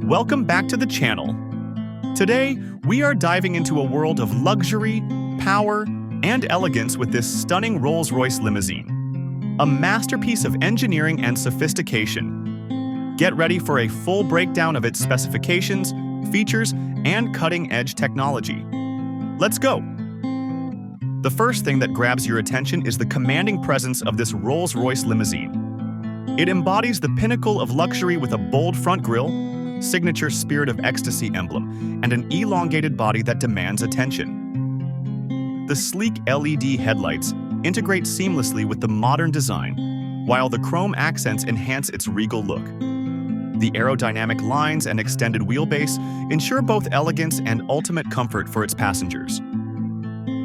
Welcome back to the channel. Today, we are diving into a world of luxury, power, and elegance with this stunning Rolls-Royce limousine. A masterpiece of engineering and sophistication. Get ready for a full breakdown of its specifications, features, and cutting-edge technology. Let's go! The first thing that grabs your attention is the commanding presence of this Rolls-Royce limousine. It embodies the pinnacle of luxury with a bold front grille, signature Spirit of Ecstasy emblem, and an elongated body that demands attention. The sleek LED headlights integrate seamlessly with the modern design, while the chrome accents enhance its regal look. The aerodynamic lines and extended wheelbase ensure both elegance and ultimate comfort for its passengers.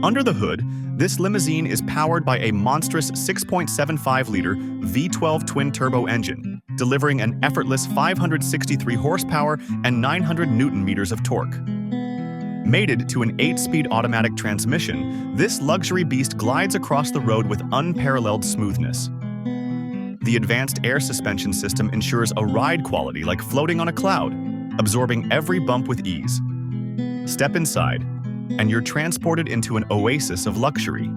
Under the hood, this limousine is powered by a monstrous 6.75-liter V12 twin-turbo engine, delivering an effortless 563 horsepower and 900 newton-meters of torque. Mated to an 8-speed automatic transmission, this luxury beast glides across the road with unparalleled smoothness. The advanced air suspension system ensures a ride quality like floating on a cloud, absorbing every bump with ease. Step inside, and you're transported into an oasis of luxury.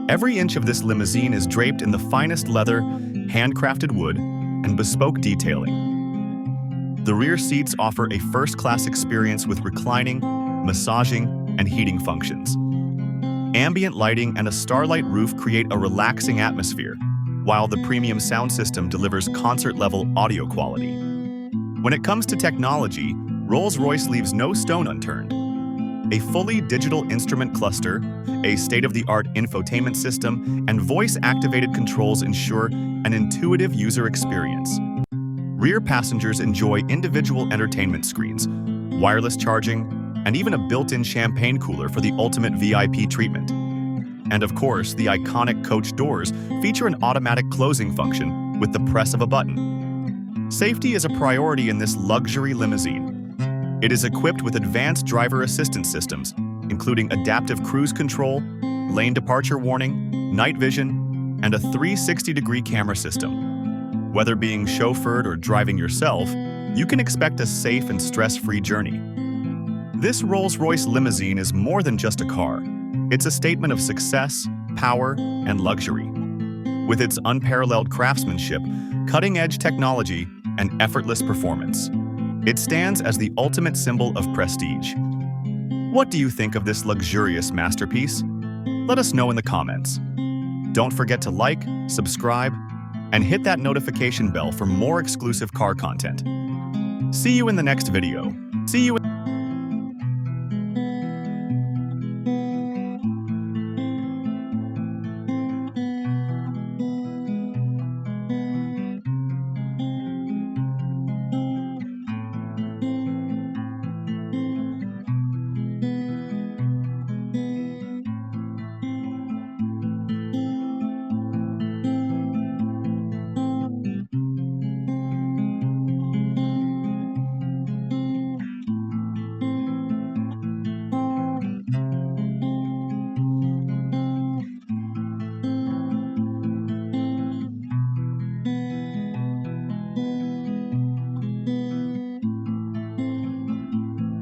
Every inch of this limousine is draped in the finest leather, handcrafted wood, and bespoke detailing. The rear seats offer a first-class experience with reclining, massaging, and heating functions. Ambient lighting and a starlight roof create a relaxing atmosphere, while the premium sound system delivers concert-level audio quality. When it comes to technology, Rolls-Royce leaves no stone unturned. A fully digital instrument cluster, a state-of-the-art infotainment system, and voice-activated controls ensure an intuitive user experience. Rear passengers enjoy individual entertainment screens, wireless charging, and even a built-in champagne cooler for the ultimate VIP treatment. And of course, the iconic coach doors feature an automatic closing function with the press of a button. Safety is a priority in this luxury limousine. It is equipped with advanced driver assistance systems, including adaptive cruise control, lane departure warning, night vision, and a 360-degree camera system. Whether being chauffeured or driving yourself, you can expect a safe and stress-free journey. This Rolls-Royce limousine is more than just a car. It's a statement of success, power, and luxury. With its unparalleled craftsmanship, cutting-edge technology, and effortless performance, it stands as the ultimate symbol of prestige. What do you think of this luxurious masterpiece? Let us know in the comments. Don't forget to like, subscribe, and hit that notification bell for more exclusive car content. See you in the next video. See you in